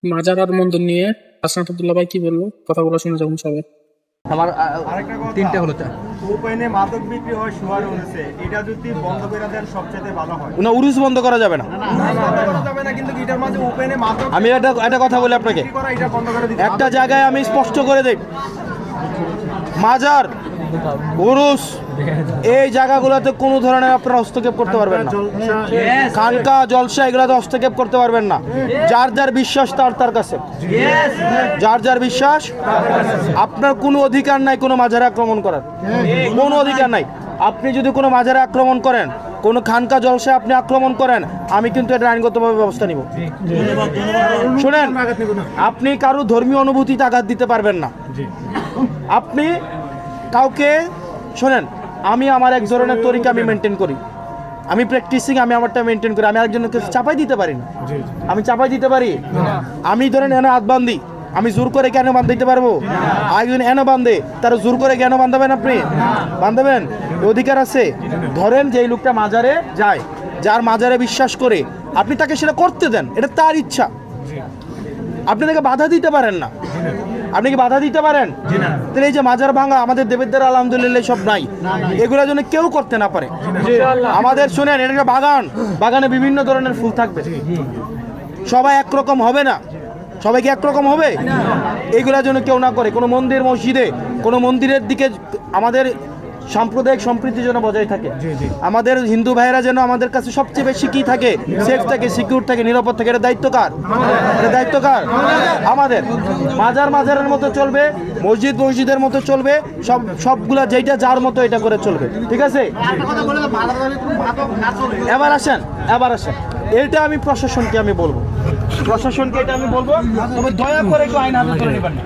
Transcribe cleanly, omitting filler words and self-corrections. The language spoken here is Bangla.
মাজার আর মন্দির নিয়ে হাসনাত আব্দুল্লাহ ভাই কি বললো কথাগুলো শুনে যাবেন সবাই। আমার আরেকটা কথা, তিনটা হলো ওপেনে মাদক বিক্রি হয় শোয়ার উঠেছে, এটা যদি বন্ধ করে দেন সবচেয়ে ভালো হয়। না, উরুস বন্ধ করা যাবে না। বন্ধ করা যাবে না, কিন্তু এটার মাঝে ওপেনে মাদক আমি একটা কথা বলি আপনাকে, বিক্রি করা, এটা বন্ধ করে দিতে একটা জায়গায় আমি স্পষ্ট করে দেই, মাজার, উরুস এই জায়গাগুলোতে কোনো ধরনের আপনারা হস্তক্ষেপ করতে পারবেন না। খানকা, জলসা এগুলোতে হস্তক্ষেপ করতে পারবেন না। যার যার বিশ্বাস তার তার কাছে, যার যার বিশ্বাস। আপনার কোনো অধিকার নাই কোনো মাজারে আক্রমণ করার, কোনো অধিকার নাই। আপনি যদি কোনো মাজারে আক্রমণ করেন, কোনো খানকা জলসায় আপনি আক্রমণ করেন, আমি কিন্তু এটা আইনগতভাবে ব্যবস্থা নিব। শুনেন, আপনি কারো ধর্মীয় অনুভূতিতে আঘাত দিতে পারবেন না। আপনি কাউকে, শোনেন, আমি আমার এক ধরনের তরিকা আমি মেনটেন করি, আমি প্র্যাকটিসিং, আমি আমারটা মেনটেন করি। আমি আরেকজনকে চাপাই দিতে পারি না। আমি চাপাই দিতে পারি? আমি ধরেন এনে হাত বান্ধি, আমি জোর করে কেন বাঁধাইতে পারবো? আরেকজন এনে বাঁধে, তারা জোর করে কেন বাঁধাবেন? আপনি বাঁধাবেন, অধিকার আছে। ধরেন যে এই লোকটা মাজারে যায়, যার মাজারে বিশ্বাস করে, আপনি তাকে সেটা করতে দেন, এটা তার ইচ্ছা। আপনি তাকে বাধা দিতে পারেন না। আপনি কি বাধা দিতে পারেন? তাহলে এই যে মাজার ভাঙা, আমাদের দেবের আলহামদুলিল্লাহ সব নাই, এগুলো যেন কেউ করতে না পারে। আমাদের শুনেন, এটা একটা বাগান, বাগানে বিভিন্ন ধরনের ফুল থাকবে, সবাই একরকম হবে না। সবাই কি একরকম হবে? এগুলা যেন কেউ না করে। কোনো মন্দির, মসজিদে, কোনো মন্দিরের দিকে আমাদের সাম্প্রদায়িক সম্প্রীতি যেন বজায় থাকে। আমাদের হিন্দু ভাইয়েরা যেন আমাদের কাছে সবচেয়ে বেশি কি থাকে, সেফ থাকে, সিকিউর থাকে, নিরাপদ থাকে। এটা দায়িত্ব কার? এটা দায়িত্ব কার? আমাদের। মাজার মাজারের মতো চলবে, মসজিদ মসজিদের মতো চলবে, সবগুলা যেটা যার মতো এটা করে চলবে। ঠিক আছে? এবার আসেন, এটা আমি প্রশাসনকে আমি বলবো, এটা আমি বলবো, তবে দয়া করে কেউ আইন হাতে তুলে নেবেন না।